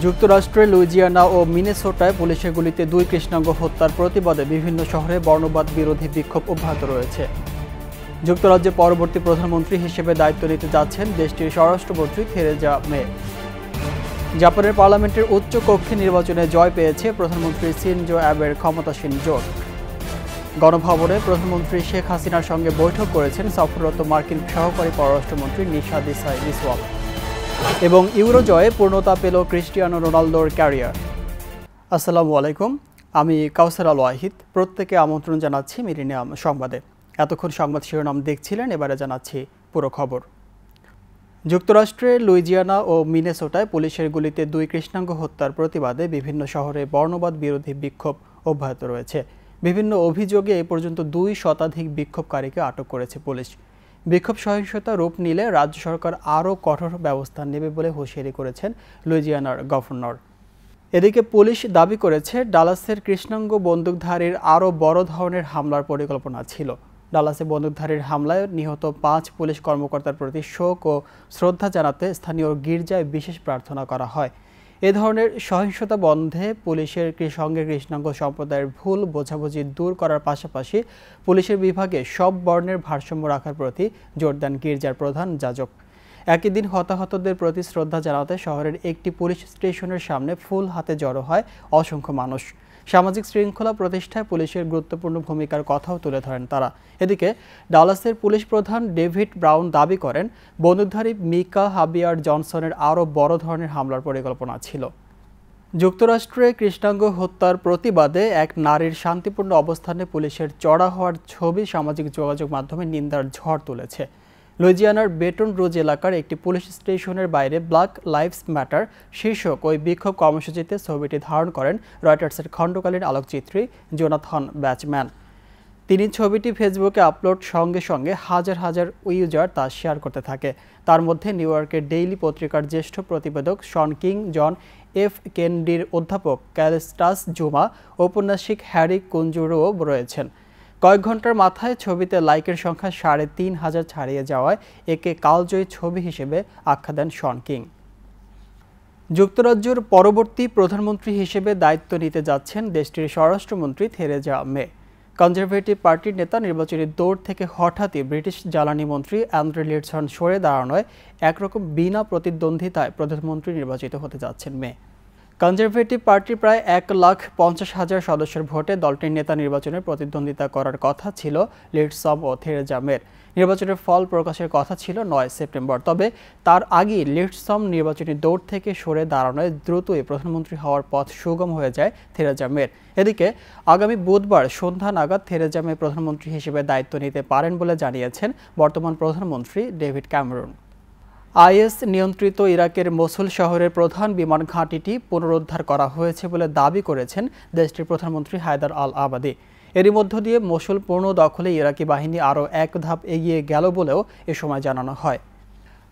যুক্তরাষ্ট্রের লুইজিয়ানা ও মিনেসোটায় পুলিশের গুলিতে দুই কৃষ্ণাঙ্গ হত্যার প্রতিবাদে বিভিন্ন শহরে বর্ণবাদ বিরোধী বিক্ষোভ অব্যাহত রয়েছে। যুক্তরাজ্যের পরবর্তী প্রধানমন্ত্রী হিসেবে দায়িত্ব নিতে যাচ্ছেন দেশটির স্বরাষ্ট্রমন্ত্রী থেরেজা মে। জাপানের পার্লামেন্টের উচ্চ কক্ষে নির্বাচনে জয় পেয়েছে প্রধানমন্ত্রী শিনজো অ্যাবের ক্ষমতাসীন জোট। গণভবনে প্রধানমন্ত্রী শেখ হাসিনার সঙ্গে বৈঠক করেছেন সফররত মার্কিন সহকারী পররাষ্ট্রমন্ত্রী নিশা দেসাই বিসওয়াল। এবং ইউরো জয়ে পূর্ণতা পেল ক্রিস্টিয়ানো রোনালদোর ক্যারিয়ার। আসসালামু আলাইকুম, আমি কাউসার আল ওয়াহিদ। প্রত্যেকে আমন্ত্রণ জানাচ্ছি মিরিনিয়াম সংবাদে। এতক্ষণ সংবাদ শিরোনাম দেখছিলেন, এবারে জানাচ্ছি পুরো খবর। যুক্তরাষ্ট্রের লুইজিয়ানা ও মিনেসোটায় পুলিশের গুলিতে দুই কৃষ্ণাঙ্গ হত্যার প্রতিবাদে বিভিন্ন শহরে বর্ণবাদ বিরোধী বিক্ষোভ অব্যাহত রয়েছে। বিভিন্ন অভিযোগে এ পর্যন্ত 2 শতাধিক বিক্ষোভকারীকে আটক করেছে পুলিশ। বিক্ষোভ সহিংসতা রূপ নিলে রাজ্য সরকার আরও কঠোর ব্যবস্থা নেবে বলে হুঁশিয়ারি করেছেন লুইজিয়ানার গভর্নর। এদিকে পুলিশ দাবি করেছে ডালাসের কৃষ্ণাঙ্গ বন্দুকধারীর আরও বড় ধরনের হামলার পরিকল্পনা ছিল। ডালাসে বন্দুকধারীর হামলায় নিহত 5 পুলিশ কর্মকর্তার প্রতি শোক ও শ্রদ্ধা জানাতে স্থানীয় গির্জায় বিশেষ প্রার্থনা করা হয়। এ ধরনের সহিংসতা বন্ধে পুলিশের সঙ্গে কৃষ্ণাঙ্গ সম্প্রদায়ের ভুল বোঝাবুঝি দূর করার পাশাপাশি পুলিশের বিভাগে সব বর্ণের ভারসাম্য রাখার প্রতি জোর দেন গির্জার প্রধান যাজক। একই দিন হতাহতদের প্রতি শ্রদ্ধা জানাতে শহরের একটি পুলিশ স্টেশনের সামনে ফুল হাতে জড়ো হয় অসংখ্য মানুষ। সামাজিক শৃঙ্খলা প্রতিষ্ঠায় পুলিশের গুরুত্বপূর্ণ ভূমিকার কথাও তুলে ধরেন তারা। এদিকে ডালাসের পুলিশ প্রধান ডেভিড ব্রাউন দাবি করেন, বন্দুকধারী মিকা হাবিয়ার জনসনের আরও বড় ধরনের হামলার পরিকল্পনা ছিল। যুক্তরাষ্ট্রে কৃষ্ণাঙ্গ হত্যার প্রতিবাদে এক নারীর শান্তিপূর্ণ অবস্থানে পুলিশের চড়া হওয়ার ছবি সামাজিক যোগাযোগ মাধ্যমে নিন্দার ঝড় তুলেছে। লুইজিয়ানার বেটন রুজ এলাকার একটি পুলিশ স্টেশনের বাইরে ব্ল্যাক লাইভস ম্যাটার শীর্ষক ওই বিক্ষোভ কর্মসূচিতে ছবিটি ধারণ করেন রয়টার্সের খণ্ডকালীন আলোকচিত্রী জোনাথন ব্যাচম্যান। তিনি ছবিটি ফেসবুকে আপলোড সঙ্গে সঙ্গে হাজার হাজার ইউজার তা শেয়ার করতে থাকে। তার মধ্যে নিউ ইয়র্কের ডেইলি পত্রিকার জ্যেষ্ঠ প্রতিবেদক শন কিং, জন এফ কেনেডির অধ্যাপক ক্যালিস্টাস জুমা, ঔপন্যাসিক হ্যারি কুঞ্জুরও রয়েছেন। কয়েক ঘন্টার মাথায় ছবিতে লাইকের সংখ্যা ৩,৫০০ ছাড়িয়ে যাওয়ায় একে কালজয়ী ছবি হিসেবে আখ্যা দেন শন কিং। যুক্তরাজ্যের পরবর্তী প্রধানমন্ত্রী হিসেবে দায়িত্ব নিতে যাচ্ছেন দেশটির স্বরাষ্ট্রমন্ত্রী থেরেজা মে। কনজারভেটিভ পার্টির নেতা নির্বাচনী দৌড় থেকে হঠাৎই ব্রিটিশ জ্বালানি মন্ত্রী অ্যান্ড্রে লিডসন সরে দাঁড়ানোয় একরকম বিনা প্রতিদ্বন্দ্বিতায় প্রধানমন্ত্রী নির্বাচিত হতে যাচ্ছেন মে। কনজারভেটিভ পার্টির প্রায় 1,50,000 সদস্যের ভোটে দলটির নেতা নির্বাচনে প্রতিদ্বন্দ্বিতা করার কথা ছিল লিডসম ও থেরেজা মের। নির্বাচনের ফল প্রকাশের কথা ছিল 9 সেপ্টেম্বর। তবে তার আগেই লিডসম নির্বাচনী দৌড় থেকে সরে দাঁড়ানোয় দ্রুতই প্রধানমন্ত্রী হওয়ার পথ সুগম হয়ে যায় থেরেজা মের। এদিকে আগামী বুধবার সন্ধ্যা নাগাদ থেরেজা মে প্রধানমন্ত্রী হিসেবে দায়িত্ব নিতে পারেন বলে জানিয়েছেন বর্তমান প্রধানমন্ত্রী ডেভিড ক্যামেরন। আইএস নিয়ন্ত্রিত ইরাকের মসুল শহরের প্রধান বিমান ঘাঁটিটি পুনরুদ্ধার করা হয়েছে বলে দাবি করেছেন দেশটির প্রধানমন্ত্রী হায়দার আল আবাদি। এরই মধ্য দিয়ে মসুল পূর্ণ দখলে ইরাকি বাহিনী আরও এক ধাপ এগিয়ে গেল বলেও এ সময় জানানো হয়।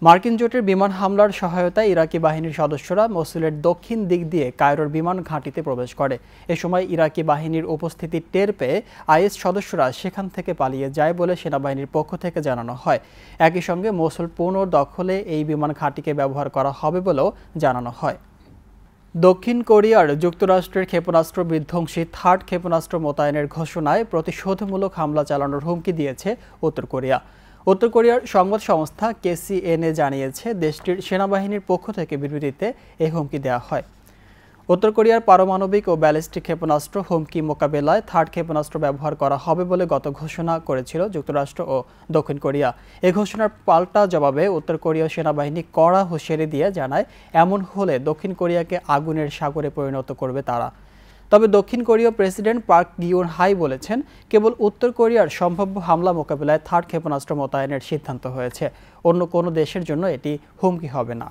মার্কিন জোটের বিমান হামলার সহায়তায় ইরাকি বাহিনীর সদস্যরা মসুলের দক্ষিণ দিক দিয়ে কায়রোর বিমান ঘাঁটিতে প্রবেশ করে। এ সময় ইরাকি বাহিনীর উপস্থিতি টের পেয়ে আইএস সদস্যরা সেখান থেকে পালিয়ে যায় বলে সেনাবাহিনীর পক্ষ থেকে জানানো হয়। একই সঙ্গে মসুল পূর্ণ দখলে এই বিমান ঘাঁটিকে ব্যবহার করা হবে বলেও জানানো হয়। দক্ষিণ কোরিয়ার যুক্তরাষ্ট্রের ক্ষেপণাস্ত্র বিধ্বংসী 3rd ক্ষেপণাস্ত্র মোতায়েনের ঘোষণায় প্রতিশোধমূলক হামলা চালানোর হুমকি দিয়েছে উত্তর কোরিয়া। উত্তর কোরিয়ার সংবাদ সংস্থা KCNA জানিয়েছে, দেশটির সেনাবাহিনীর পক্ষ থেকে বিবৃতিতে এই হুমকি দেওয়া হয়। উত্তর কোরিয়ার পারমাণবিক ও ব্যালিস্টিক ক্ষেপণাস্ত্র হুমকি মোকাবেলায় 3rd ক্ষেপণাস্ত্র ব্যবহার করা হবে বলে গত ঘোষণা করেছিল যুক্তরাষ্ট্র ও দক্ষিণ কোরিয়া। এই ঘোষণার পাল্টা জবাবে উত্তর কোরীয় সেনাবাহিনী কড়া হুঁশিয়ারি দিয়ে জানায়, এমন হলে দক্ষিণ কোরিয়াকে আগুনের সাগরে পরিণত করবে তারা। তবে দক্ষিণ কোরীয় প্রেসিডেন্ট পার্ক গিউন হাই বলেছেন, কেবল উত্তর কোরিয়ার সম্ভাব্য হামলা মোকাবেলায় 3rd ক্ষেপণাস্ত্র মোতায়েনের সিদ্ধান্ত হয়েছে, অন্য কোনো দেশের জন্য এটি হুমকি হবে না।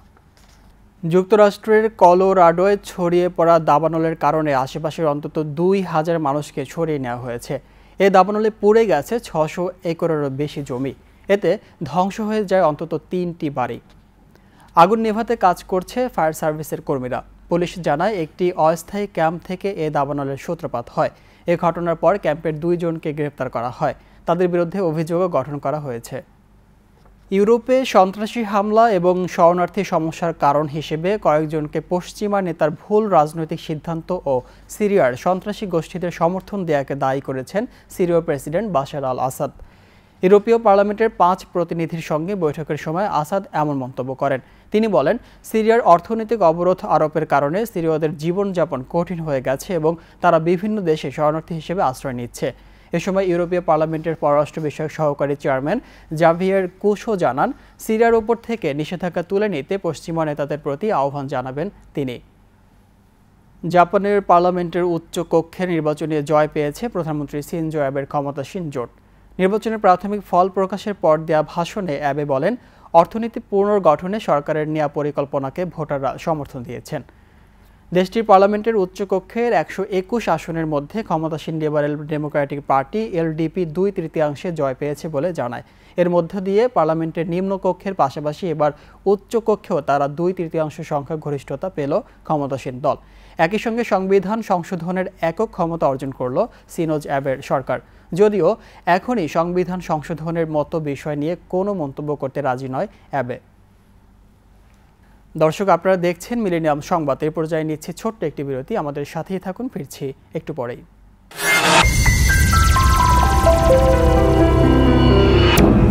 যুক্তরাষ্ট্রের কলোরাডোয় ছড়িয়ে পড়া দাবানলের কারণে আশেপাশের অন্তত 2,000 মানুষকে সরিয়ে নেওয়া হয়েছে। এই দাবানলে পুড়ে গেছে 600 একরেরও বেশি জমি। এতে ধ্বংস হয়ে যায় অন্তত 3টি বাড়ি। আগুন নেভাতে কাজ করছে ফায়ার সার্ভিসের কর্মীরা। পুলিশ জানায়, একটি অস্থায়ী ক্যাম্প থেকে এ দাবানলের সূত্রপাত হয়। এ ঘটনার পর ক্যাম্পের 2 জনকে গ্রেপ্তার করা হয়। তাদের বিরুদ্ধে অভিযোগও গঠন করা হয়েছে। ইউরোপে সন্ত্রাসী হামলা এবং শরণার্থী সমস্যার কারণ হিসেবে কয়েকজনকে পশ্চিমা নেতার ভুল রাজনৈতিক সিদ্ধান্ত ও সিরিয়ার সন্ত্রাসী গোষ্ঠীদের সমর্থন দেয়াকে দায়ী করেছেন সিরীয় প্রেসিডেন্ট বাশার আল আসাদ। ইউরোপীয় পার্লামেন্টের 5 প্রতিনিধির সঙ্গে বৈঠকের সময় আসাদ এমন মন্তব্য করেন। তিনি বলেন, সিরিয়ার অর্থনৈতিক অবরোধ আরোপের কারণে সিরীয়দের জীবনযাপন কঠিন হয়ে গেছে এবং তারা বিভিন্ন দেশে শরণার্থী হিসেবে আশ্রয় নিচ্ছে। এ সময় ইউরোপীয় পার্লামেন্টের পররাষ্ট্র বিষয়ক সহকারী চেয়ারম্যান জাভিয়ের কুশো জানান, সিরিয়ার উপর থেকে নিষেধাজ্ঞা তুলে নিতে পশ্চিমা নেতাদের প্রতি আহ্বান জানাবেন তিনি। জাপানের পার্লামেন্টের উচ্চ কক্ষে নির্বাচনে জয় পেয়েছে প্রধানমন্ত্রী শিনজো অ্যাবের ক্ষমতাসীন জোট। নির্বাচনের প্রাথমিক ফল প্রকাশের পর দেয়া ভাষণে অ্যাবে বলেন, অর্থনীতি পুনর্গঠনে সরকারের নেওয়া পরিকল্পনাকে ভোটাররা সমর্থন দিয়েছেন। দেশটির পার্লামেন্টের উচ্চকক্ষের 121 আসনের মধ্যে ক্ষমতাসীন লিবারেল ডেমোক্রেটিক পার্টি এলডিপি 2/3 জয় পেয়েছে বলে জানায়। এর মধ্য দিয়ে পার্লামেন্টের নিম্নকক্ষের পাশাপাশি এবার উচ্চকক্ষেও তারা 2/3 সংখ্যাগরিষ্ঠতা পেল ক্ষমতাসীন দল। একই সঙ্গে সংবিধান সংশোধনের একক ক্ষমতা অর্জন করল শিনজো অ্যাবের সরকার। যদিও এখনই সংবিধান সংশোধনের মতো বিষয় নিয়ে কোনো মন্তব্য করতে রাজি নয় অ্যাবে। দর্শক, আপনারা দেখছেন মিলেনিয়াম সংবাদ। এর পর্যায়ে নিচ্ছে ছোট্ট একটি বিরতি। আমাদের সাথেই থাকুন, ফিরছি একটু পরেই।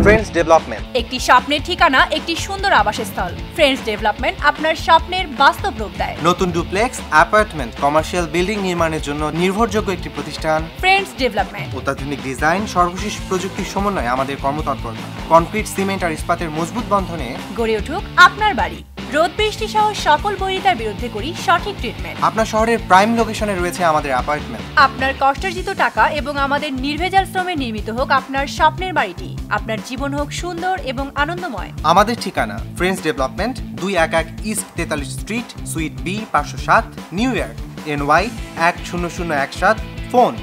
ফ্রেন্ডস ডেভেলপমেন্ট, একটি স্বপ্নের ঠিকানা, একটি সুন্দর আবাসস্থল। ফ্রেন্ডস ডেভেলপমেন্ট আপনার স্বপ্নের বাস্তব রূপ দেয়। নতুন ডুপ্লেক্স, অ্যাপার্টমেন্ট, কমার্শিয়াল বিল্ডিং নির্মাণের জন্য নির্ভরযোগ্য একটি প্রতিষ্ঠান ফ্রেন্ডস ডেভেলপমেন্ট। অত্যাধুনিক ডিজাইন, সর্বশেষ প্রযুক্তির সমন্বয়ে আমাদের কর্মতৎপরতা কনক্রিট, সিমেন্ট আর ইস্পাতের মজবুত বন্ধনে গড়ে উঠুক আপনার বাড়ি। রোদ বৃষ্টি সহ সকল বৈরিতার বিরুদ্ধে করি সঠিক ট্রিটমেন্ট। আপনার শহরের প্রাইম লোকেশনে রয়েছে আমাদের অ্যাপার্টমেন্ট। আপনার কষ্টার্জিত টাকা এবং আমাদের নির্ভেজাল শ্রমে নির্মিত হোক আপনার স্বপ্নের বাড়িটি। আপনার জীবন হোক সুন্দর এবং আনন্দময়। আমাদের ঠিকানা friends development, 211 east 43 street, suite B, 507, New York, NY 10017। Phone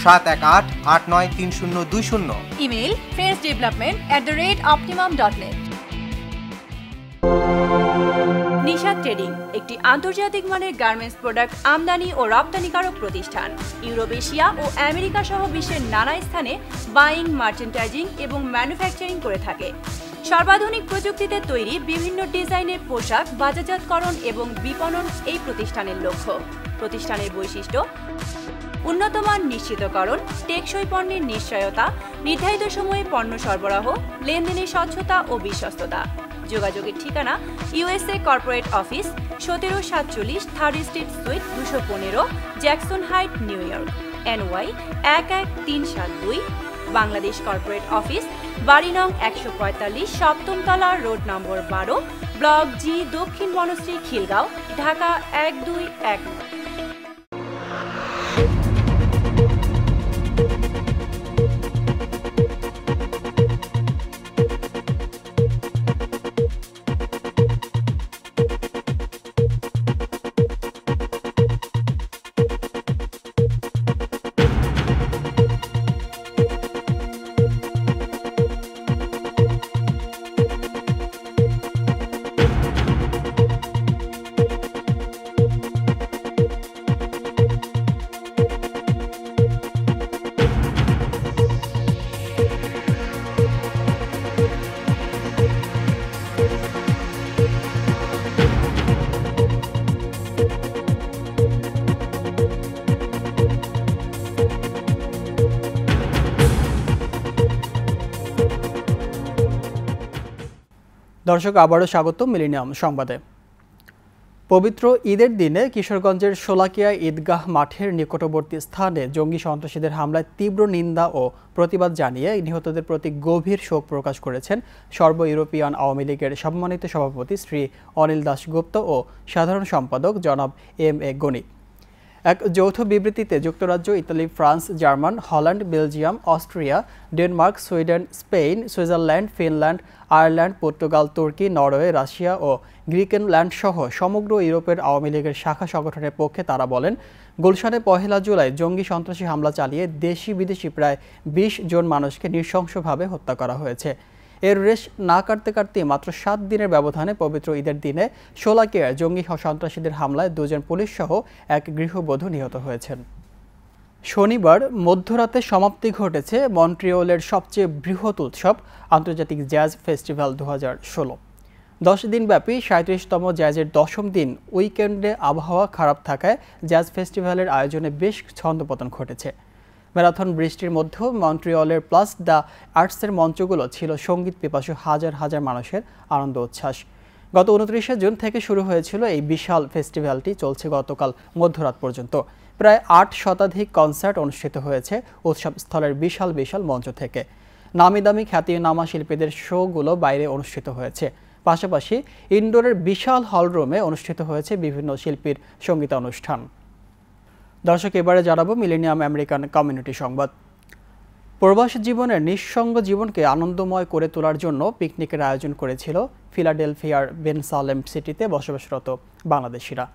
718-893020। Email friendsdevelopment@optimum.net। Nisha trading একটি আন্তর্জাতিক মানের গার্মেন্টস প্রোডাক্ট আমদানি ও রপ্তানিকারক প্রতিষ্ঠান। ইউরোপ, এশিয়া ও আমেরিকা সহ বিশ্বের নানা স্থানে বাইং, মার্চেন্টাইজিং এবং ম্যানুফ্যাকচারিং করে থাকে। সর্বাধুনিক প্রযুক্তিতে তৈরি বিভিন্ন ডিজাইনের পোশাক বাজারজাতকরণ এবং বিপণন এই প্রতিষ্ঠানের লক্ষ্য। প্রতিষ্ঠানের বৈশিষ্ট্য: উন্নতমান নিশ্চিতকরণ, টেকসই পণ্যের নিশ্চয়তা, নির্ধারিত সময়ে পণ্য সরবরাহ, লেনদেনের স্বচ্ছতা ও বিশ্বস্ততা। যোগাযোগের ঠিকানা USA corporate office, 1747 third street sweet 215, Jackson height, new York, NY 11372। Bangladesh corporate office, বাড়ি নং 145, 7ম তলা, রোড নম্বর 12, ব্লক জি, দক্ষিণ বনশ্রী, খিলগাঁও, ঢাকা 1219। দর্শক, আবারও স্বাগত মিলেনিয়াম সংবাদে। পবিত্র ঈদের দিনে কিশোরগঞ্জের শোলাকিয়া ঈদগাহ মাঠের নিকটবর্তী স্থানে জঙ্গি সন্ত্রাসীদের হামলায় তীব্র নিন্দা ও প্রতিবাদ জানিয়ে নিহতদের প্রতি গভীর শোক প্রকাশ করেছেন সর্ব ইউরোপিয়ান আওয়ামী লীগের সম্মানিত সভাপতি শ্রী অনিল দাশগুপ্ত ও সাধারণ সম্পাদক জনাব MA গণি। এক যৌথ বিবৃতিতে যুক্তরাজ্য, Italy, France, German, Holland, Belgium, Austria, Denmark, Sweden, Spain, Switzerland, Finland, Ireland, Portugal, তুর্কি, নরওয়ে, রাশিয়া ও গ্রিকেনল্যান্ড সহ সমগ্র ইউরোপের আওয়ামী লীগের শাখা সংগঠনের পক্ষে তারা বলেন, গুলশানে 1 জুলাই জঙ্গি সন্ত্রাসী হামলা চালিয়ে দেশি বিদেশি প্রায় 20 জন মানুষকে নৃশংসভাবে হত্যা করা হয়েছে। এর রেশ না কাটতে কাটতে মাত্র 7 দিনের ব্যবধানে পবিত্র ঈদের দিনে শোলাকিয়ায় জঙ্গি সন্ত্রাসীদের হামলায় 2 জন পুলিশ সহ এক গৃহবধূ নিহত হয়েছেন। শনিবার মধ্যরাতে সমাপ্তি ঘটেছে মন্ট্রিয়লের সবচেয়ে বৃহৎ উৎসব আন্তর্জাতিক জ্যাজ ফেস্টিভ্যাল 2016। 10 দিনব্যাপী 37তম জ্যাজের 10ম দিন উইকেন্ডে আবহাওয়া খারাপ থাকায় জ্যাজ ফেস্টিভ্যালের আয়োজনে বেশ ছন্দপতন ঘটেছে। ম্যারাথন বৃষ্টির মধ্যেও মন্ট্রিয়লের প্লাস দ্য আর্টসের মঞ্চগুলো ছিল সঙ্গীত পিপাসু হাজার হাজার মানুষের আনন্দ উচ্ছ্বাস। গত 29শে জুন থেকে শুরু হয়েছিল এই বিশাল ফেস্টিভ্যালটি, চলছে গতকাল মধ্যরাত পর্যন্ত। প্রায় 8 শতাধিক কনসার্ট অনুষ্ঠিত হয়েছে উৎসবস্থলের বিশাল বিশাল মঞ্চ থেকে। নামি দামি খ্যাতিনামা শিল্পীদের শোগুলো বাইরে অনুষ্ঠিত হয়েছে। পাশাপাশি ইনডোরের বিশাল হলরুমে অনুষ্ঠিত হয়েছে বিভিন্ন শিল্পীর সঙ্গীতানুষ্ঠান। দর্শক, এবারে জানাবো মিলেনিয়াম আমেরিকান কমিউনিটি সংবাদ। প্রবাসী জীবনের নিঃসঙ্গ জীবনকে আনন্দময় করে তোলার জন্য পিকনিকের আয়োজন করেছিল ফিলাডেলফিয়ার বেনসালেম সিটিতে বসবাসরত বাংলাদেশিরা।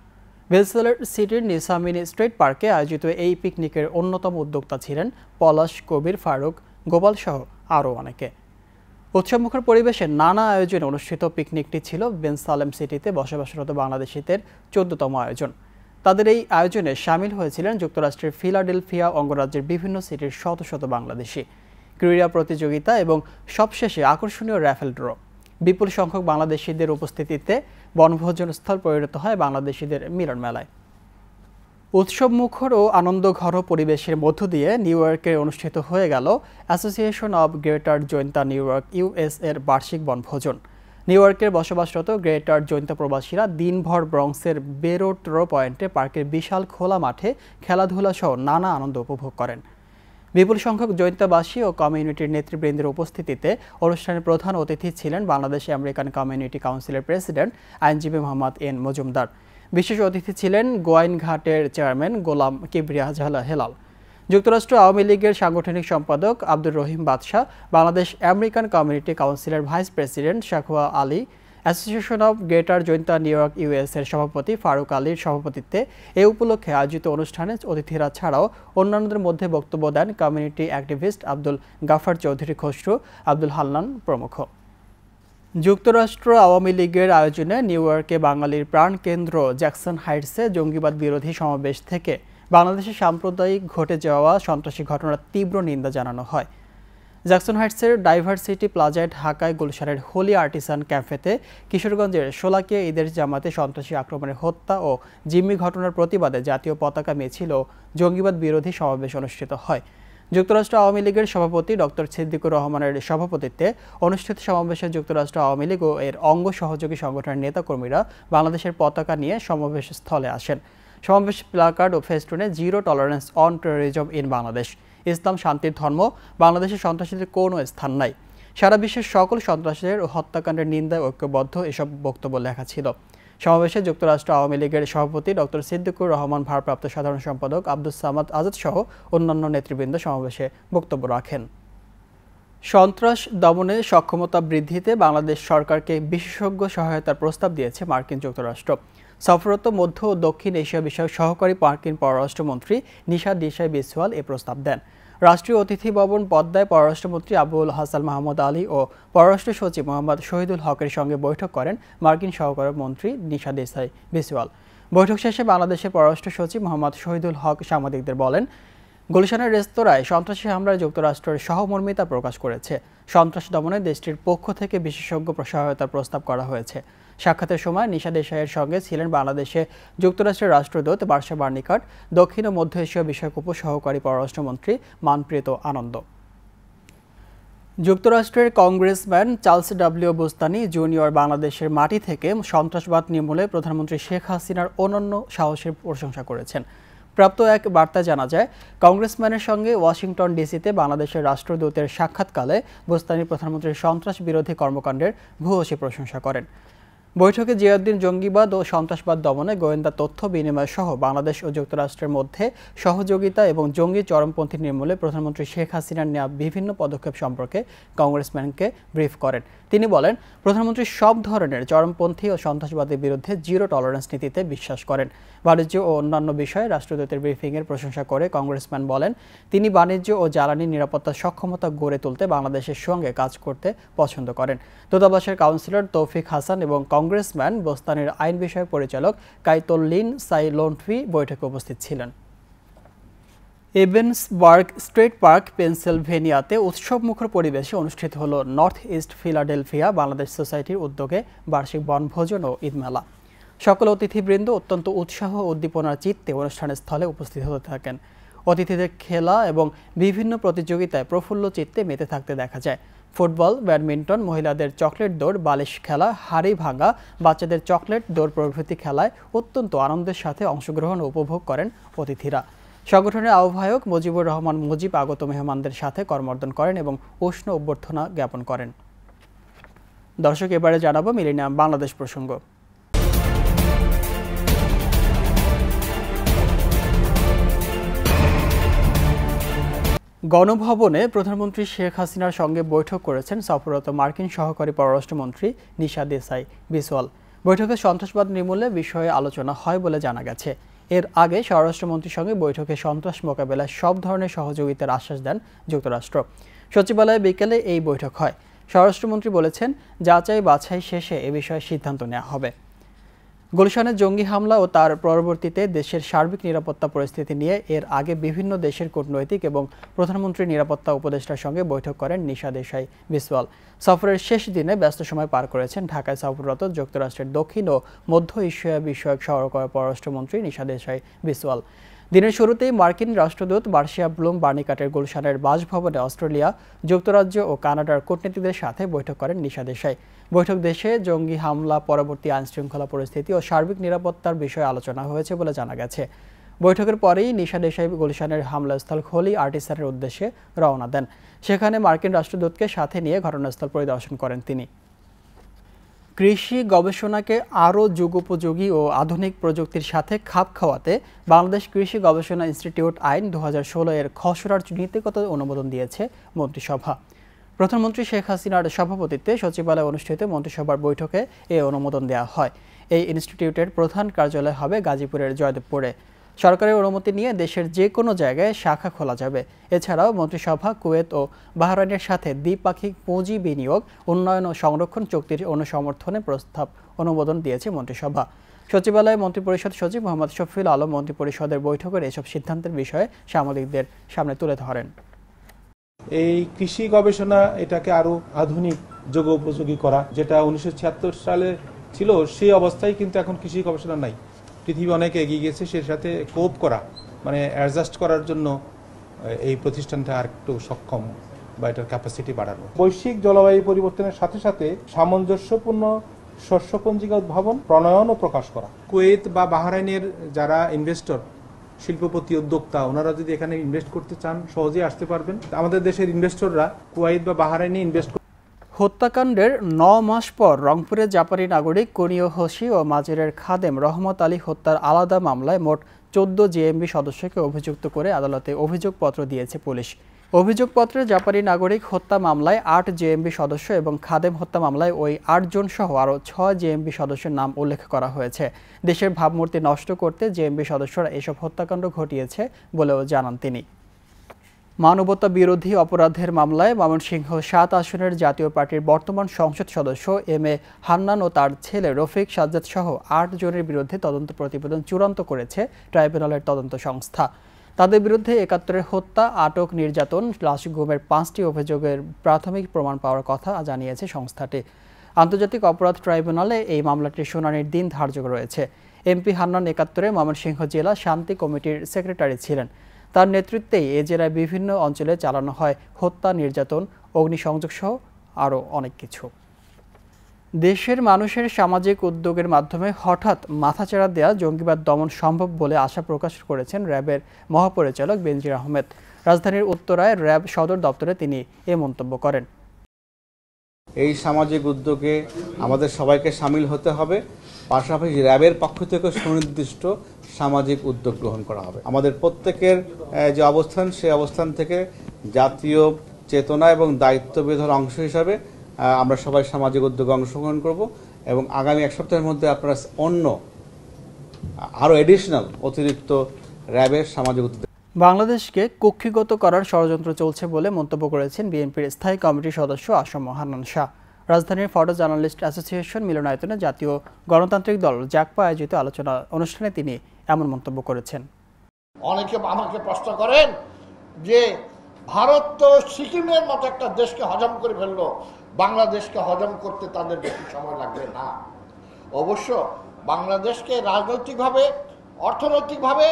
বেনসালেম সিটির নিসামিনি স্ট্রিট পার্কে আয়োজিত এই পিকনিকের অন্যতম উদ্যোক্তা ছিলেন পলাশ, কবির, ফারুক, গোপাল সহ আরও অনেকে। উৎসবমুখর পরিবেশে নানা আয়োজনে অনুষ্ঠিত পিকনিকটি ছিল বেনসালেম সিটিতে বসবাসরত বাংলাদেশিদের 14তম আয়োজন। তাদের এই আয়োজনে সামিল হয়েছিলেন যুক্তরাষ্ট্রের ফিলাডেলফিয়া অঙ্গরাজ্যের বিভিন্ন সিটির শত শত বাংলাদেশি। ক্রীড়া প্রতিযোগিতা এবং সবশেষে আকর্ষণীয় র্যাফেল ড্র। বিপুল সংখ্যক বাংলাদেশিদের উপস্থিতিতে বনভোজনস্থল পরিণত হয় বাংলাদেশিদের মিলন মেলায়। উৎসবমুখর ও আনন্দঘন পরিবেশের মধ্য দিয়ে নিউ ইয়র্কে অনুষ্ঠিত হয়ে গেল association of greater Jaintia New York US এর বার্ষিক বনভোজন। নিউ ইয়র্কের বসবাসরত গ্রেটার জৈন্তা প্রবাসীরা দিনভর ব্রঙ্কসের বেরোট্রো পয়েন্টে পার্কের বিশাল খোলা মাঠে খেলাধুলা সহ নানা আনন্দ উপভোগ করেন। বিপুল সংখ্যক জৈন্তাবাসী ও কমিউনিটির নেতৃবৃন্দের উপস্থিতিতে অনুষ্ঠানের প্রধান অতিথি ছিলেন বাংলাদেশ আমেরিকান কমিউনিটি কাউন্সিলের প্রেসিডেন্ট আইনজীবী মোহাম্মদ এন মজুমদার। বিশেষ অতিথি ছিলেন গোয়াইনঘাটের চেয়ারম্যান গোলাম কিবরিয়া হেলাল, যুক্তরাষ্ট্র আওয়ামী লীগের সাংগঠনিক সম্পাদক আব্দুর রহিম বাদশাহ, বাংলাদেশ আমেরিকান কমিউনিটি কাউন্সিলের vice president Shakua Ali, association of greater Jaintia New York US এর সভাপতি ফারুক আলীর সভাপতিত্বে এ উপলক্ষে আয়োজিত অনুষ্ঠানে অতিথিরা ছাড়াও অন্যান্যদের মধ্যে বক্তব্য দেন কমিউনিটি অ্যাক্টিভিস্ট আব্দুল গাফার চৌধুরী খসরু, আব্দুল হান্নান প্রমুখ। যুক্তরাষ্ট্র আওয়ামী লীগের আয়োজনে নিউ ইয়র্কে বাঙালির প্রাণকেন্দ্র জ্যাকসন হাইটসে জঙ্গিবাদ বিরোধী সমাবেশ থেকে বাংলাদেশে সাম্প্রদায়িক ঘটে যাওয়া সন্ত্রাসী ঘটনার তীব্র নিন্দা জানানো হয়। জ্যাকসন হাইটসের ডাইভার্সিটি প্লাজায়, ঢাকায় গুলশানের হোলি আর্টিসান ক্যাফেতে, কিশোরগঞ্জের শোলাকিয়া ঈদের জামাতে সন্ত্রাসী আক্রমণের হত্যা ও জিম্মি ঘটনার প্রতিবাদে জাতীয় পতাকা মিছিল ও জঙ্গিবাদ বিরোধী সমাবেশ অনুষ্ঠিত হয়। যুক্তরাষ্ট্র আওয়ামী লীগের সভাপতি ডক্টর সিদ্দিকুর রহমানের সভাপতিত্বে অনুষ্ঠিত সমাবেশে যুক্তরাষ্ট্র আওয়ামী লীগ ও এর অঙ্গ সহযোগী সংগঠনের নেতাকর্মীরা বাংলাদেশের পতাকা নিয়ে সমাবেশ স্থলে আসেন। সমাবেশ প্লাকার্ড ও ফেস্টুনে zero tolerance on terrorism in Bangladesh, Islam শান্তির ধর্ম, বাংলাদেশের সন্ত্রাসীদের কোনো স্থান নাই, সারা বিশ্বের সকল সন্ত্রাসীদের ও হত্যাকাণ্ডের নিন্দায় ঐক্যবদ্ধ এসব বক্তব্য লেখা ছিল। সমাবেশে যুক্তরাষ্ট্র আওয়ামী লীগের সভাপতি ডক্টর সিদ্দিকুর রহমান, ভারপ্রাপ্ত সাধারণ সম্পাদক আব্দুস সামাদ আজাদ সহ অন্যান্য নেতৃবৃন্দ সমাবেশে বক্তব্য রাখেন। সন্ত্রাস দমনে সক্ষমতা বৃদ্ধিতে বাংলাদেশ সরকারকে বিশেষজ্ঞ সহায়তার প্রস্তাব দিয়েছে মার্কিন যুক্তরাষ্ট্র। সফররত মধ্য ও দক্ষিণ এশিয়া বিষয়ক সহকারী মার্কিন পররাষ্ট্রমন্ত্রী নিশা দেশাই বিসওয়াল এ প্রস্তাব দেন। রাষ্ট্রীয় অতিথি ভবন পদ্মায় পররাষ্ট্রমন্ত্রী আবুল হাসান মাহমুদ আলী ও পররাষ্ট্র সচিব মোহাম্মদ শহীদুল হকের সঙ্গে বৈঠক করেন মার্কিন সহকারী মন্ত্রী নিশা দেশাই বিসওয়াল। বৈঠক শেষে বাংলাদেশের পররাষ্ট্র সচিব মোহাম্মদ শহীদুল হক সাংবাদিকদের বলেন, গুলশানের রেস্তোরাঁয় সন্ত্রাসী হামলায় যুক্তরাষ্ট্রের সহমর্মিতা প্রকাশ করেছে। সন্ত্রাস দমনে দেশটির পক্ষ থেকে বিশেষজ্ঞ সহায়তার প্রস্তাব করা হয়েছে। সাক্ষাতের সময় নিশা দেশাইয়ের সঙ্গে ছিলেন বাংলাদেশে যুক্তরাষ্ট্রের রাষ্ট্রদূত বার্সা বার্নিকাট, দক্ষিণ ও মধ্য এশীয় বিষয়ক উপসহকারী পররাষ্ট্রমন্ত্রী মানপ্রীত আনন্দ। যুক্তরাষ্ট্রের কংগ্রেসম্যান চার্লস ডব্লিউ বুস্তানি জুনিয়র বাংলাদেশের মাটি থেকে সন্ত্রাসবাদ নির্মূলে প্রধানমন্ত্রী শেখ হাসিনার অনন্য সাহসের প্রশংসা করেছেন। প্রাপ্ত এক বার্তায় জানা যায়, কংগ্রেসম্যানের সঙ্গে ওয়াশিংটন ডিসিতে বাংলাদেশের রাষ্ট্রদূতের সাক্ষাৎকালে বুস্তানি প্রধানমন্ত্রীর সন্ত্রাস বিরোধী কর্মকাণ্ডের ভূয়সী প্রশংসা করেন। বৈঠকে জিয়াউদ্দিন জঙ্গিবাদ ও সন্ত্রাসবাদ দমনে গোয়েন্দা তথ্য বিনিময় সহ বাংলাদেশ ও যুক্তরাষ্ট্রের মধ্যে সহযোগিতা এবং জঙ্গি চরমপন্থী নির্মূলে প্রধানমন্ত্রী শেখ হাসিনার নেওয়া বিভিন্ন পদক্ষেপ সম্পর্কে কংগ্রেসম্যানকে ব্রিফ করেন। তিনি বলেন, প্রধানমন্ত্রী সব ধরনের চরমপন্থী ও সন্ত্রাসবাদের বিরুদ্ধে জিরো টলারেন্স নীতিতে বিশ্বাস করেন। বাণিজ্য ও অন্যান্য বিষয়ে রাষ্ট্রদূতের ব্রিফিংয়ের প্রশংসা করে কংগ্রেসম্যান বলেন, তিনি বাণিজ্য ও জ্বালানি নিরাপত্তার সক্ষমতা গড়ে তুলতে বাংলাদেশের সঙ্গে কাজ করতে পছন্দ করেন। দূতাবাসের কাউন্সিলর তৌফিক হাসান এবং কংগ্রেসম্যান বোস্তানির আইন বিষয়ক পরিচালক কাইতোল্লিন সাই লোন্টভি বৈঠকে উপস্থিত ছিলেন। এভেন্সবার্গ স্টেট পার্ক, পেনসিলভেনিয়াতে উৎসবমুখর পরিবেশে অনুষ্ঠিত হলো নর্থ ইস্ট ফিলাডেলফিয়া বাংলাদেশ সোসাইটির উদ্যোগে বার্ষিক বনভোজন ও ঈদ মেলা। সকল অতিথিবৃন্দ অত্যন্ত উৎসাহ ও উদ্দীপনার চিত্তে অনুষ্ঠানের স্থলে উপস্থিত হতে থাকেন। অতিথিদের খেলা এবং বিভিন্ন প্রতিযোগিতায় প্রফুল্ল চিত্তে মেতে থাকতে দেখা যায়। ফুটবল, ব্যাডমিন্টন, মহিলাদের চকলেট দৌড়, বালিশ খেলা, হাড়ি ভাঙা, বাচ্চাদের চকলেট দৌড় প্রভৃতি খেলায় অত্যন্ত আনন্দের সাথে অংশগ্রহণ ও উপভোগ করেন অতিথিরা। সংগঠনের আহ্বায়ক মুজিবুর রহমান মুজিব আগত মেহমানদের সাথে করমর্দন করেন এবং উষ্ণ অভ্যর্থনা জ্ঞাপন করেন। দর্শক, এবারে জানাবো মিলেনিয়াম বাংলাদেশ প্রসঙ্গ। গণভবনে প্রধানমন্ত্রী শেখ হাসিনার সঙ্গে বৈঠক করেছেন সফররত মার্কিন সহকারী পররাষ্ট্রমন্ত্রী নিশা দেসাই বিসওয়াল। বৈঠকে সন্ত্রাসবাদ নির্মূলে বিষয়ে আলোচনা হয় বলে জানা গেছে। এর আগে স্বরাষ্ট্রমন্ত্রীর সঙ্গে বৈঠকে সন্ত্রাস মোকাবেলায় সব ধরনের সহযোগিতার আশ্বাস দেন যুক্তরাষ্ট্র। সচিবালয়ে বিকেলে এই বৈঠক হয়। স্বরাষ্ট্রমন্ত্রী বলেছেন, যাচাই বাছাই শেষে এ বিষয়ে সিদ্ধান্ত নেওয়া হবে। গুলশানের জঙ্গি হামলা ও তার পরবর্তীতে দেশের সার্বিক নিরাপত্তা পরিস্থিতি নিয়ে এর আগে বিভিন্ন দেশের কূটনৈতিক এবং প্রধানমন্ত্রীর নিরাপত্তা উপদেষ্টার সঙ্গে বৈঠক করেন নিশা দেসাই বিসওয়াল। সফরের শেষ দিনে ব্যস্ত সময় পার করেছেন ঢাকায় সফররত যুক্তরাষ্ট্রের দক্ষিণ ও মধ্য এশিয়া বিষয়ক সহকারী পররাষ্ট্রমন্ত্রী নিশা দেসাই বিসওয়াল। দিনের শুরুতেই মার্কিন রাষ্ট্রদূত মার্শিয়া ব্লুম বার্নিকাটের গুলশানের বাসভবনে অস্ট্রেলিয়া, যুক্তরাজ্য ও কানাডার কূটনীতিকদের সাথে বৈঠক করেন নিশা দেসাই। বৈঠক দেশে জঙ্গি হামলা পরবর্তী আইনশৃঙ্খলা পরিস্থিতি ও সার্বিক নিরাপত্তার বিষয়ে আলোচনা হয়েছে বলে জানা গেছে। বৈঠকের পরেই নিশা দেসাই গুলশানের হামলাস্থল খলি আর্টিসানের উদ্দেশ্যে রওনা দেন। সেখানে মার্কিন রাষ্ট্রদূতকে সাথে নিয়ে ঘটনাস্থল পরিদর্শন করেন তিনি। কৃষি গবেষণাকে আরও যুগোপযোগী ও আধুনিক প্রযুক্তির সাথে খাপ খাওয়াতে বাংলাদেশ কৃষি গবেষণা ইনস্টিটিউট আইন 2016 এর খসড়ার নীতিগত অনুমোদন দিয়েছে মন্ত্রিসভা। প্রধানমন্ত্রী শেখ হাসিনার সভাপতিত্বে সচিবালয়ে অনুষ্ঠিত মন্ত্রিসভার বৈঠকে এই অনুমোদন দেওয়া হয়। এই ইনস্টিটিউটের প্রধান কার্যালয় হবে গাজীপুরের জয়দেবপুরে। সরকারের অনুমতি নিয়ে দেশের যে কোনো জায়গায় শাখা খোলা যাবে। এছাড়াও মন্ত্রিসভা কুয়েত ও বাহরাইনের সাথে দ্বিপাক্ষিক পুঁজি বিনিয়োগ, উন্নয়ন ও সংরক্ষণ চুক্তির অনুসমর্থনে প্রস্তাব অনুমোদন দিয়েছে মন্ত্রিসভা। সচিবালয়ে মন্ত্রিপরিষদ সচিব মোহাম্মদ শফিউল আলম মন্ত্রিপরিষদের বৈঠকের এসব সিদ্ধান্তের বিষয়ে সাংবাদিকদের সামনে তুলে ধরেন। এই কৃষি গবেষণা এটাকে আরো আধুনিক যুগোপযোগী করা, যেটা 1976 সালে ছিল সেই অবস্থায় কিন্তু এখন কৃষি গবেষণা নাই। পৃথিবী অনেক এগিয়ে গেছে, সে সাথে কোপ করা মানে অ্যাডজাস্ট করার জন্য এই প্রতিষ্ঠানটা আর একটু সক্ষম বা এটার ক্যাপাসিটি বাড়ানো। বৈশ্বিক জলবায়ু পরিবর্তনের সাথে সাথে সামঞ্জস্যপূর্ণ শস্য পঞ্জিকা উদ্ভাবন, প্রণয়ন ও প্রকাশ করা। কুয়েত বা বাহরাইনের যারা ইনভেস্টর, শিল্পপতি, উদ্যোক্তা, ওনারা যদি এখানে ইনভেস্ট করতে চান সহজেই আসতে পারবেন। আমাদের দেশের ইনভেস্টররা কুয়েত বা বাহরাইনে ইনভেস্ট। হত্যাকাণ্ডের 9 মাস পর রংপুরের জাপানি নাগরিক কোনিও হোশি ও মাজারের খাদেম রহমত আলী হত্যার আলাদা মামলায় মোট 14 জেএমবি সদস্যকে অভিযুক্ত করে আদালতে অভিযোগপত্র দিয়েছে পুলিশ। অভিযোগপত্রে জাপানি নাগরিক হত্যা মামলায় 8 জেএমবি সদস্য এবং খাদেম হত্যা মামলায় ওই 8 জন সহ আরও 6 জেএমবি সদস্যের নাম উল্লেখ করা হয়েছে। দেশের ভাবমূর্তি নষ্ট করতে জেএমবি সদস্যরা এসব হত্যাকাণ্ড ঘটিয়েছে বলেও জানান তিনি। মানবতা বিরোধী অপরাধের মামলায় ময়মনসিংহ 7 আসনের জাতীয় পার্টির বর্তমান সংসদ সদস্য এম এ হান্নান ও তার ছেলে রফিক সাজ্জাদ সহ 8 জনের বিরুদ্ধে তদন্ত প্রতিবেদন চূড়ান্ত করেছে ট্রাইব্যুনালের তদন্ত সংস্থা। তাদের বিরুদ্ধে 71 হত্যা, আটক, নির্যাতন, লাশ গুমের 5টি অভিযোগের প্রাথমিক প্রমাণ পাওয়ার কথা জানিয়েছে সংস্থাটি। আন্তর্জাতিক অপরাধ ট্রাইব্যুনালে এই মামলাটির শুনানির দিন ধার্য রয়েছে। এমপি হান্নান 71 ময়মনসিংহ জেলা শান্তি কমিটির সেক্রেটারি ছিলেন। তার নেতৃত্বেই এ জেলায় বিভিন্ন অঞ্চলে চালানো হয় হত্যা, নির্যাতন, অগ্নিসংযোগ সহ আরও অনেক কিছু। দেশের মানুষের সামাজিক উদ্যোগের মাধ্যমে হঠাৎ মাথাচাড়া দেয়া জঙ্গিবাদ দমন সম্ভব বলে আশা প্রকাশ করেছেন র্যাবের মহাপরিচালক বেনজির আহমেদ। রাজধানীর উত্তরায় র্যাব সদর দপ্তরে তিনি এ মন্তব্য করেন। এই সামাজিক উদ্যোগে আমাদের সবাইকে সামিল হতে হবে। পাশাপাশি র্যাবের পক্ষ থেকে সুনির্দিষ্ট সামাজিক উদ্যোগ গ্রহণ করা হবে। আমাদের প্রত্যেকের যে অবস্থান, সেই অবস্থান থেকে জাতীয় চেতনা এবং দায়িত্ববোধের অংশ হিসাবে আমরা সবাই সামাজিক উদ্যোগে অংশগ্রহণ করব এবং আগামী 1 সপ্তাহের মধ্যে আপনারা অন্য আরও এডিশনাল অতিরিক্ত র্যাবের সামাজিক উদ্যোগ। বাংলাদেশকে কক্ষিগত করার ষড়যন্ত্র চলছে বলে মন্তব্য করেছেন বিএনপির স্থায়ী কমিটির সদস্য আসম হান্নান শাহ। রাজধানীর ফটো জার্নালিস্ট অ্যাসোসিয়েশন মিলনায়তনে জাতীয় গণতান্ত্রিক দল জাগপা আয়োজিত আলোচনা অনুষ্ঠানে তিনি এমন মন্তব্য করেছেন। অনেকে আমাকে প্রশ্ন করেন যে ভারত তো সিকিমের মতো একটা দেশকে হজম করে ফেললো, বাংলাদেশকে হজম করতে তাদের বেশি সময় লাগবে না। অবশ্য বাংলাদেশকে রাজনৈতিকভাবে, অর্থনৈতিকভাবে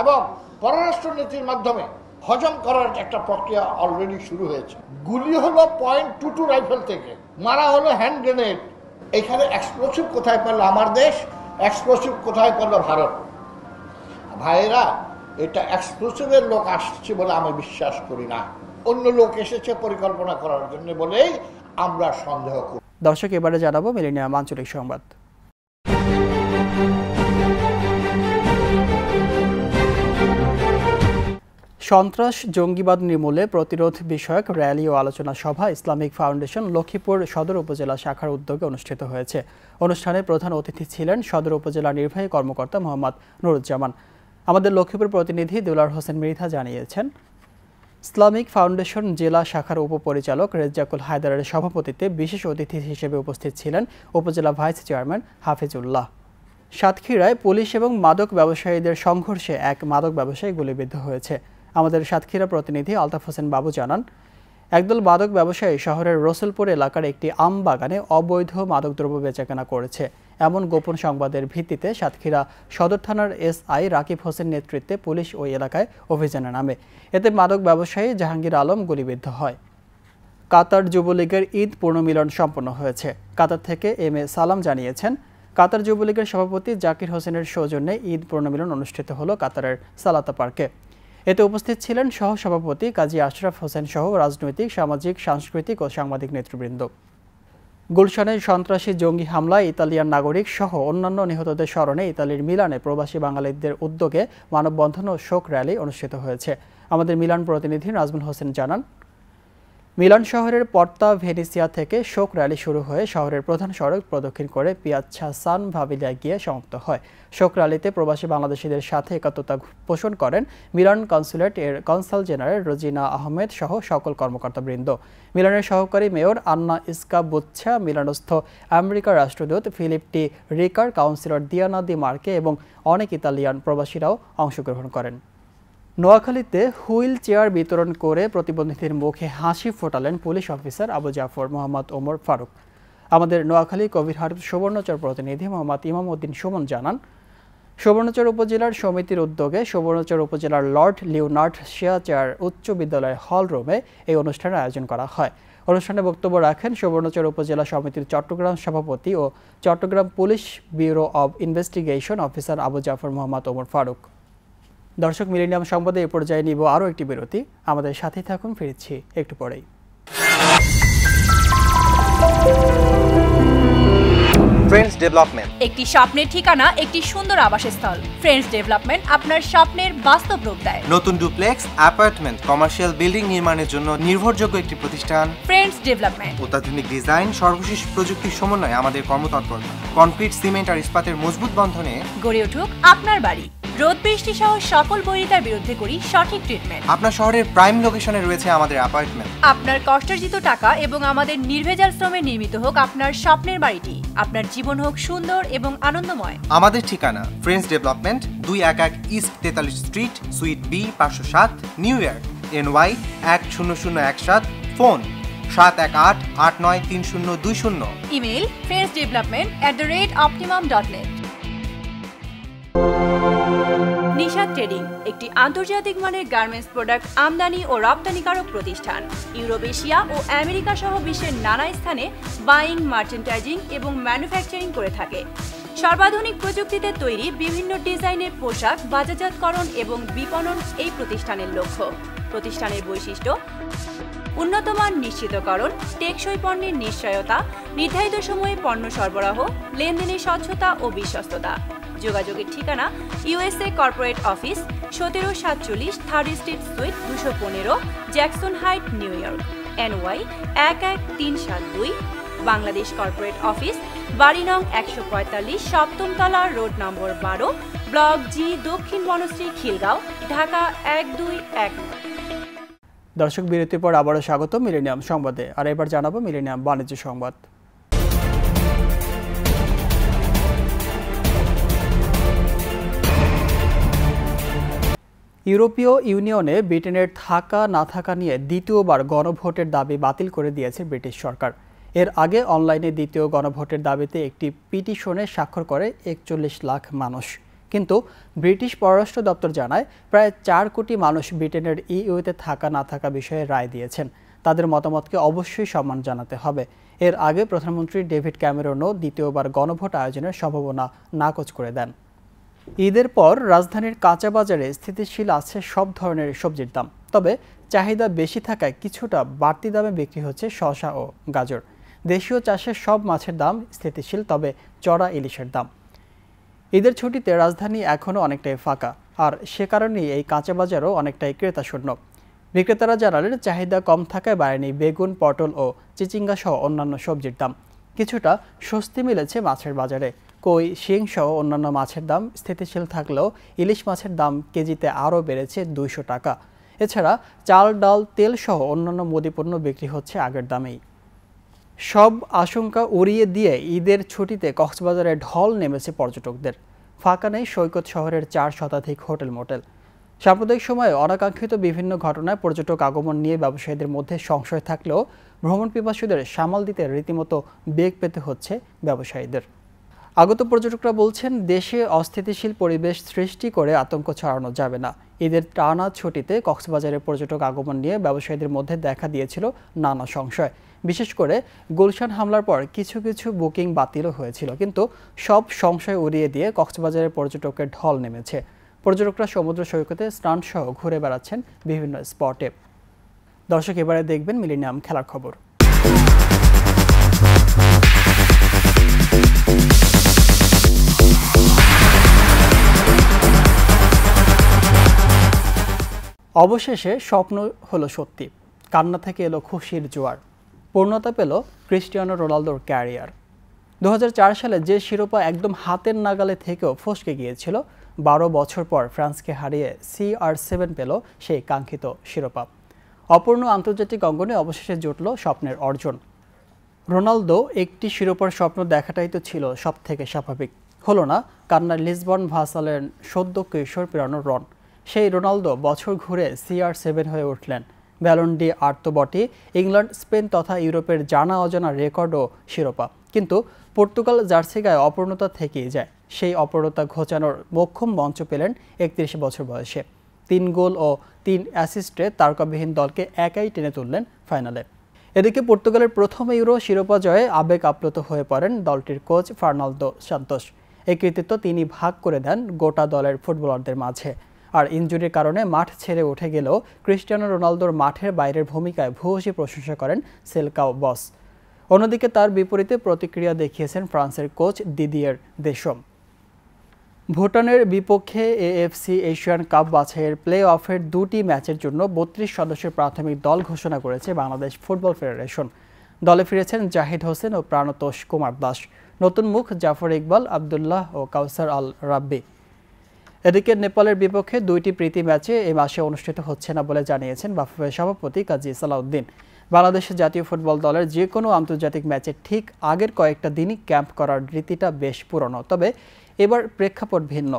এবং পররাষ্ট্রনীতির মাধ্যমে হজম করার একটা প্রক্রিয়া অলরেডি শুরু হয়েছে। গুলি হলো .22 রাইফেল থেকে, মারা হলো হ্যান্ড গ্রেনেড। এখানে এক্সপ্লোসিভ কোথায় পেল আমার দেশ, এক্সপ্লোসিভ কোথায় পেল ভারত? ভাইয়েরা, এটা এক্সপ্লোসিভের লোক আসছে বলে আমি বিশ্বাস করি না, অন্য লোক এসেছে পরিকল্পনা করার জন্য বলেই আমরা সন্দেহ করি। দর্শক, এবারে জানাবো মিলেনিয়াম আঞ্চলিক সংবাদ। সন্ত্রাস জঙ্গিবাদ নির্মূলে প্রতিরোধ বিষয়ক র্যালি ও আলোচনা সভা ইসলামিক ফাউন্ডেশন লক্ষ্মীপুর সদর উপজেলা শাখার উদ্যোগে অনুষ্ঠিত হয়েছে। অনুষ্ঠানে প্রধান অতিথি ছিলেন সদর উপজেলা নির্বাহী কর্মকর্তা মোহাম্মদ নুরুজ্জামান। আমাদের লক্ষ্মীপুর প্রতিনিধি দুলার হোসেন মৃধা জানিয়েছেন, ইসলামিক ফাউন্ডেশন জেলা শাখার উপপরিচালক রেজ্জাকুল হায়দারের সভাপতিত্বে বিশেষ অতিথি হিসেবে উপস্থিত ছিলেন উপজেলা ভাইস চেয়ারম্যান হাফিজুল্লাহ। সাতক্ষীরায় পুলিশ এবং মাদক ব্যবসায়ীদের সংঘর্ষে এক মাদক ব্যবসায়ী গুলিবিদ্ধ হয়েছে। আমাদের সাতক্ষীরা প্রতিনিধি আলতাফ হোসেন বাবু জানান, একদল মাদক ব্যবসায়ী শহরের রসুলপুর এলাকার একটি আম বাগানে অবৈধ মাদকদ্রব্য বেচাকেনা করেছে। এমন গোপন সংবাদের ভিত্তিতে সাতক্ষীরা সদর থানার এসআই রাকিব হোসেন নেতৃত্বে পুলিশ ওই এলাকায় অভিযানে নামে। এতে মাদক ব্যবসায়ী জাহাঙ্গীর আলম গুলিবিদ্ধ হয়। কাতার যুবলীগের ঈদ পুনর্মিলন সম্পন্ন হয়েছে। কাতার থেকে এম এ সালাম জানিয়েছেন, কাতার যুবলীগের সভাপতি জাকির হোসেনের সৌজন্যে ঈদ পুনর্মিলন অনুষ্ঠিত হলো কাতারের সালাতা পার্কে। এতে উপস্থিত ছিলেন সহ সভাপতি কাজী আশরাফ হোসেন সহ রাজনৈতিক, সামাজিক, সাংস্কৃতিক ও সাংবাদিক নেতৃবৃন্দ। গুলশানের সন্ত্রাসী জঙ্গি হামলায় ইতালিয়ান নাগরিক সহ অন্যান্য নিহতদের স্মরণে ইতালির মিলানে প্রবাসী বাঙালিদের উদ্যোগে মানববন্ধন ও শোক র্যালি অনুষ্ঠিত হয়েছে। আমাদের মিলান প্রতিনিধি নাজমুল হোসেন জানান, মিলান শহরের পর্তা ভেনিসিয়া থেকে শোক র্যালি শুরু হয়ে শহরের প্রধান সড়ক প্রদক্ষিণ করে পিয়াচ্ছা সান ভাবিলিয়া গিয়ে সমাপ্ত হয়। শোক র্যালিতে প্রবাসী বাংলাদেশিদের সাথে একাত্মতা পোষণ করেন মিলান কনসুলেট এর কনসাল জেনারেল রোজিনা আহমেদ সহ সকল কর্মকর্তাবৃন্দ। মিলানের সহকারী মেয়র আন্না ইস্কা বুচ্ছা, মিলানস্থ আমেরিকার রাষ্ট্রদূত ফিলিপ টি রিকার, কাউন্সিলর দিয়ানা দি মার্কে এবং অনেক ইতালিয়ান প্রবাসীরাও অংশগ্রহণ করেন। নোয়াখালীতে হুইল চেয়ার বিতরণ করে প্রতিবন্ধীদের মুখে হাসি ফোটালেন পুলিশ অফিসার আবু জাফর মোহাম্মদ ওমর ফারুক। আমাদের নোয়াখালী কবিরহাট সুবর্ণচর প্রতিনিধি মোহাম্মদ ইমাম উদ্দিন সুমন জানান, সুবর্ণচর উপজেলার সমিতির উদ্যোগে সুবর্ণচর উপজেলার লর্ড লিওনার্ড শিয়াচার উচ্চ বিদ্যালয় হল রুমে এই অনুষ্ঠানের আয়োজন করা হয়। অনুষ্ঠানে বক্তব্য রাখেন সুবর্ণচর উপজেলা সমিতির চট্টগ্রাম সভাপতি ও Chittagong police bureau of investigation officer Abu Jafar Mohammad Omar Faruk. দর্শক, মিলেনিয়াম সংবাদে এ পর্যায়ে নিব আরও একটি বিরতি। আমাদের সাথেই থাকুন, ফিরছি একটু পরেই। ফ্রেন্ডস ডেভেলপমেন্ট, একটি স্বপ্নের ঠিকানা, একটি সুন্দর আবাসস্থল। ফ্রেন্ডস ডেভেলপমেন্ট আপনার স্বপ্নের বাস্তব রূপ দেয়। নতুন ডুপ্লেক্স, অ্যাপার্টমেন্ট, কমার্শিয়াল বিল্ডিং নির্মাণের জন্য নির্ভরযোগ্য একটি প্রতিষ্ঠান ফ্রেন্ডস ডেভেলপমেন্ট। অত্যাধুনিক ডিজাইন, সর্বশেষ প্রযুক্তির সমন্বয়ে আমাদের কর্মতৎপরতা কনক্রিট, সিমেন্ট আর ইস্পাতের মজবুত বন্ধনে গড়ে উঠুক আপনার বাড়ি। রোদ বৃষ্টি সহ সকল বৈরিতার বিরুদ্ধে করি সঠিক ট্রিটমেন্ট। আপনার শহরের প্রাইম লোকেশনে রয়েছে আমাদের অ্যাপার্টমেন্ট। আপনার কষ্টার্জিত টাকা এবং আমাদের নির্ভেজাল শ্রমে নির্মিত হোক আপনার স্বপ্নের বাড়িটি। আপনার জীবন হোক সুন্দর এবং আনন্দময়। আমাদের ঠিকানা friends development, 211 east 43 street, suite B 507, New York, NY 10017, phone 718-893020। Email friendsdevelopment@optimum.net। Nishat trading একটি আন্তর্জাতিক মানের গার্মেন্টস প্রোডাক্ট আমদানি ও রপ্তানিকারক প্রতিষ্ঠান। ইউরোপ, এশিয়া ও আমেরিকা সহ বিশ্বের নানা স্থানে বাইং, মার্চেন্টাইজিং এবং ম্যানুফ্যাকচারিং করে থাকে। সর্বাধুনিক প্রযুক্তিতে তৈরি বিভিন্ন ডিজাইনের পোশাক বাজারজাতকরণ এবং বিপণন এই প্রতিষ্ঠানের লক্ষ্য। প্রতিষ্ঠানের বৈশিষ্ট্য: উন্নতমান নিশ্চিতকরণ, টেকসই পণ্যের নিশ্চয়তা, নির্ধারিত সময়ে পণ্য সরবরাহ, লেনদেনের স্বচ্ছতা ও বিশ্বস্ততা। যোগাযোগের ঠিকানা USA corporate office, 1747 third street sweet 215, Jackson height, new York, NY 11372। Bangladesh corporate office, বাড়ি নং 145, সপ্তম তলা, রোড নম্বর 12, ব্লক জি, দক্ষিণ বনশ্রী, খিলগাঁও, ঢাকা 1219। দর্শক, বিরতির পর আবারও স্বাগত মিলেনিয়াম সংবাদে। আর এবার জানাবো মিলেনিয়াম বাণিজ্য সংবাদ। ইউরোপীয় ইউনিয়নে ব্রিটেনের থাকা না থাকা নিয়ে দ্বিতীয়বার গণভোটের দাবি বাতিল করে দিয়েছে ব্রিটিশ সরকার। এর আগে অনলাইনে দ্বিতীয় গণভোটের দাবিতে একটি পিটিশনে স্বাক্ষর করে ৪১ লাখ মানুষ। কিন্তু ব্রিটিশ পররাষ্ট্র দপ্তর জানায় প্রায় ৪ কোটি মানুষ ব্রিটেনের ইইউতে থাকা না থাকা বিষয়ে রায় দিয়েছেন। তাদের মতামতকে অবশ্যই সম্মান জানাতে হবে। এর আগে প্রধানমন্ত্রী ডেভিড ক্যামেরনও দ্বিতীয়বার গণভোট আয়োজনের সম্ভাবনা নাকচ করে দেন। ঈদের পর রাজধানীর কাঁচা বাজারে স্থিতিশীল আছে সব ধরনের সবজির দাম, তবে চাহিদা বেশি থাকায় কিছুটা বাড়তি দামে বিক্রি হচ্ছে শসা ও গাজর। দেশীয় চাষের সব মাছের দাম স্থিতিশীল, তবে চড়া ইলিশের দাম। ঈদের ছুটিতে রাজধানী এখনও অনেকটাই ফাঁকা, আর সে কারণেই এই কাঁচা বাজারও অনেকটাই ক্রেতাশূন্য। বিক্রেতারা জানালেন চাহিদা কম থাকায় বাড়েনি বেগুন, পটল ও চিচিঙ্গা সহ অন্যান্য সবজির দাম। কিছুটা স্বস্তি মিলেছে মাছের বাজারে। কই, শিং সহ অন্যান্য মাছের দাম স্থিতিশীল থাকলেও ইলিশ মাছের দাম কেজিতে আরও বেড়েছে ২০০ টাকা। এছাড়া চাল, ডাল, তেল সহ অন্যান্য মুদিপণ্য বিক্রি হচ্ছে আগের দামেই। সব আশঙ্কা উড়িয়ে দিয়ে ঈদের ছুটিতে কক্সবাজারে ঢল নেমেছে পর্যটকদের। ফাঁকা নেই সৈকত শহরের ৪ শতাধিক হোটেল মোটেল। সাম্প্রতিক সময়ে অনাকাঙ্ক্ষিত বিভিন্ন ঘটনায় পর্যটক আগমন নিয়ে ব্যবসায়ীদের মধ্যে সংশয় থাকলেও ভ্রমণ পিপাসুদের সামাল দিতে রীতিমতো বেগ পেতে হচ্ছে ব্যবসায়ীদের। আগত পর্যটকরা বলছেন, দেশে অস্থিতিশীল পরিবেশ সৃষ্টি করে আতঙ্ক ছড়ানো যাবে না। ঈদের টানা ছুটিতে কক্সবাজারের পর্যটক আগমন নিয়ে ব্যবসায়ীদের মধ্যে দেখা দিয়েছিল নানা সংশয়। বিশেষ করে গুলশান হামলার পর কিছু কিছু বুকিং বাতিলও হয়েছিল, কিন্তু সব সংশয় উড়িয়ে দিয়ে কক্সবাজারের পর্যটকের ঢল নেমেছে। পর্যটকরা সমুদ্র সৈকতে স্নানসহ ঘুরে বেড়াচ্ছেন বিভিন্ন স্পটে। দর্শক, এবারে দেখবেন মিলেনিয়াম খেলার খবর। অবশেষে স্বপ্ন হলো সত্যি, কান্না থেকে এলো খুশির জোয়ার। পূর্ণতা পেল ক্রিস্টিয়ানো রোনালদোর ক্যারিয়ার। ২০০৪ সালে যে শিরোপা একদম হাতের নাগালে থেকেও ফসকে গিয়েছিল, ১২ বছর পর ফ্রান্সকে হারিয়ে CR7 পেল সেই কাঙ্ক্ষিত শিরোপা। অপূর্ণ আন্তর্জাতিক অঙ্গনে অবশেষে জুটল স্বপ্নের অর্জন। রোনালদো একটি শিরোপার স্বপ্ন দেখাটাই তো ছিল সব থেকে স্বাভাবিক। হলো না, কান্নার লিসবন ভাসালেন সদ্য কৈশোর পেরানো রন। সেই রোনালদো বছর ঘুরে CR7 হয়ে উঠলেন। ব্যালন ডি আর তো বটে, ইংল্যান্ড, স্পেন তথা ইউরোপের জানা অজানা রেকর্ড ও শিরোপা। কিন্তু পর্তুগাল জার্সি গায়ে অপূর্ণতা থেকেই যায়। সেই অপূর্ণতা ঘোচানোর মোক্ষম মঞ্চ পেলেন ৩১ বছর বয়সে। ৩ গোল ও ৩ অ্যাসিস্টে তারকাবিহীন দলকে একাই টেনে তুললেন ফাইনালে। এদিকে পর্তুগালের প্রথম ইউরো শিরোপা জয়ে আবেগ আপ্লুত হয়ে পড়েন দলটির কোচ ফার্নান্দো সান্তোস। এই কৃতিত্ব তিনি ভাগ করে দেন গোটা দলের ফুটবলারদের মাঝে। আর ইনজুরির কারণে মাঠ ছেড়ে উঠে গেলেও ক্রিস্টিয়ানো রোনালদোর মাঠের বাইরের ভূমিকায় ভূয়সী প্রশংসা করেন সেলকাও বস। অন্যদিকে তার বিপরীতে প্রতিক্রিয়া দেখিয়েছেন ফ্রান্সের কোচ দিদিয়ের দেশম। ভুটানের বিপক্ষে AFC এশিয়ান কাপ বাছাইয়ের প্লে অফের 2টি ম্যাচের জন্য 32 সদস্যের প্রাথমিক দল ঘোষণা করেছে বাংলাদেশ ফুটবল ফেডারেশন। দলে ফিরেছেন জাহিদ হোসেন ও প্রাণতোষ কুমার দাস। নতুন মুখ জাফর ইকবাল, আবদুল্লাহ ও কাউসার আল রাব্বি। এদিকে নেপালের বিপক্ষে 2টি প্রীতি ম্যাচে এই মাসে অনুষ্ঠিত হচ্ছে না বলে জানিয়েছেন বাফুফের সভাপতি কাজী সালাউদ্দিন। বাংলাদেশের জাতীয় ফুটবল দলের যে কোনো আন্তর্জাতিক ম্যাচে ঠিক আগের কয়েকটা দিনই ক্যাম্প করার রীতিটা বেশ পুরনো, তবে এবার প্রেক্ষাপট ভিন্ন।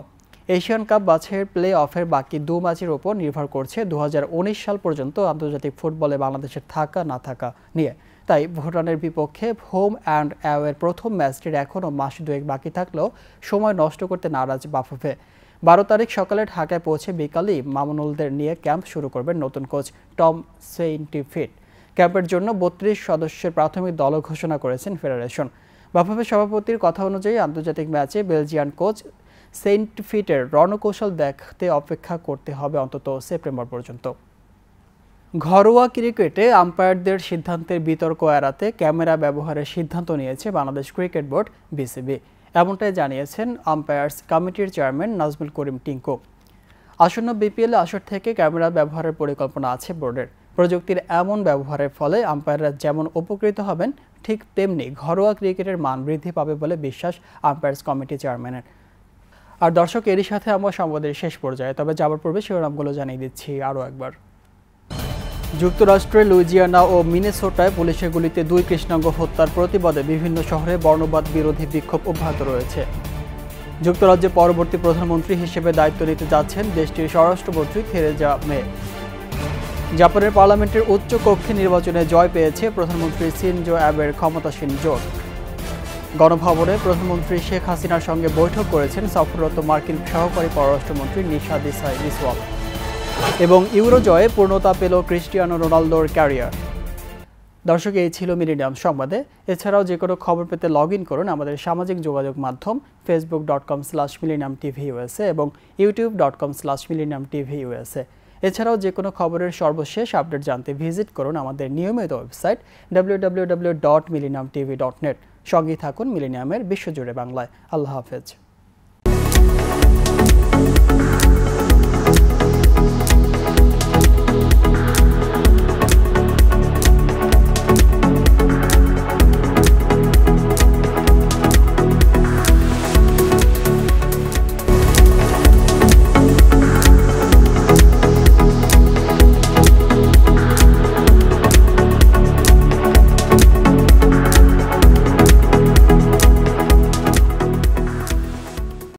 এশিয়ান কাপ বাছাইয়ের প্লে অফের বাকি 2 ম্যাচের উপর নির্ভর করছে 2019 সাল পর্যন্ত আন্তর্জাতিক ফুটবলে বাংলাদেশের থাকা না থাকা নিয়ে। তাই ভুটানের বিপক্ষে হোম অ্যান্ড অ্যাওয়ের প্রথম ম্যাচটির এখনও মাস 2 বাকি থাকলেও সময় নষ্ট করতে নারাজ বাফুফে। 12 তারিখ সকালে ঢাকায় পৌঁছে বিকালেই মামুনুলদের নিয়ে ক্যাম্প শুরু করবেন নতুন কোচ টম সেইন্টফিট। ক্যাম্পের জন্য 32 সদস্যের প্রাথমিক দলও ঘোষণা করেছেন ফেডারেশন। বাফুফের সভাপতির কথা অনুযায়ী আন্তর্জাতিক ম্যাচে বেলজিয়ান কোচ সেইন্টফিটের রণকৌশল দেখতে অপেক্ষা করতে হবে অন্তত সেপ্টেম্বর পর্যন্ত। ঘরোয়া ক্রিকেটে আম্পায়ারদের সিদ্ধান্তের বিতর্ক এড়াতে ক্যামেরা ব্যবহারের সিদ্ধান্ত নিয়েছে বাংলাদেশ ক্রিকেট বোর্ড BCB। এমনটাই জানিয়েছেন আম্পায়ার্স কমিটির চেয়ারম্যান নাজমুল করিম টিঙ্কু। আসন্ন BPL আসর থেকে ক্যামেরা ব্যবহারের পরিকল্পনা আছে বোর্ডের। প্রযুক্তির এমন ব্যবহারের ফলে আম্পায়াররা যেমন উপকৃত হবেন, ঠিক তেমনি ঘরোয়া ক্রিকেটের মান বৃদ্ধি পাবে বলে বিশ্বাস আম্পায়ার্স কমিটি চেয়ারম্যানের। আর দর্শক, এরই সাথে আমরা সংবাদের শেষ পর্যায়ে, তবে যাবার পূর্বে শিরোনামগুলো জানিয়ে দিচ্ছি আরও একবার। যুক্তরাষ্ট্রের লুইজিয়ানা ও মিনেসোটায় পুলিশের গুলিতে 2 কৃষ্ণাঙ্গ হত্যার প্রতিবাদে বিভিন্ন শহরে বর্ণবাদ বিরোধী বিক্ষোভ অব্যাহত রয়েছে। যুক্তরাজ্যের পরবর্তী প্রধানমন্ত্রী হিসেবে দায়িত্ব নিতে যাচ্ছেন দেশটির স্বরাষ্ট্রমন্ত্রী থেরেজা মে। জাপানের পার্লামেন্টের উচ্চ কক্ষে নির্বাচনে জয় পেয়েছে প্রধানমন্ত্রী শিনজো অ্যাবের ক্ষমতাসীন জোট। গণভবনে প্রধানমন্ত্রী শেখ হাসিনার সঙ্গে বৈঠক করেছেন সফররত মার্কিন সহকারী পররাষ্ট্রমন্ত্রী নিশা দেসাই বিসওয়াল। এবং ইউরো জয়ে পূর্ণতা পেল ক্রিস্টিয়ানো রোনালদোর ক্যারিয়ার। দর্শক, এই ছিল মিলেনিয়াম সংবাদে। এছাড়াও যে কোনো খবর পেতে লগ ইন করুন আমাদের সামাজিক যোগাযোগ মাধ্যম facebook.com/millenniumtvUSA এবং youtube.com/millenniumtvUSA। এছাড়াও যে কোনো খবরের সর্বশেষ আপডেট জানতে ভিজিট করুন আমাদের নিয়মিত ওয়েবসাইট www.millenniumtv.net। সঙ্গেই থাকুন মিলেনিয়ামের বিশ্বজুড়ে বাংলায়। আল্লাহ হাফেজ।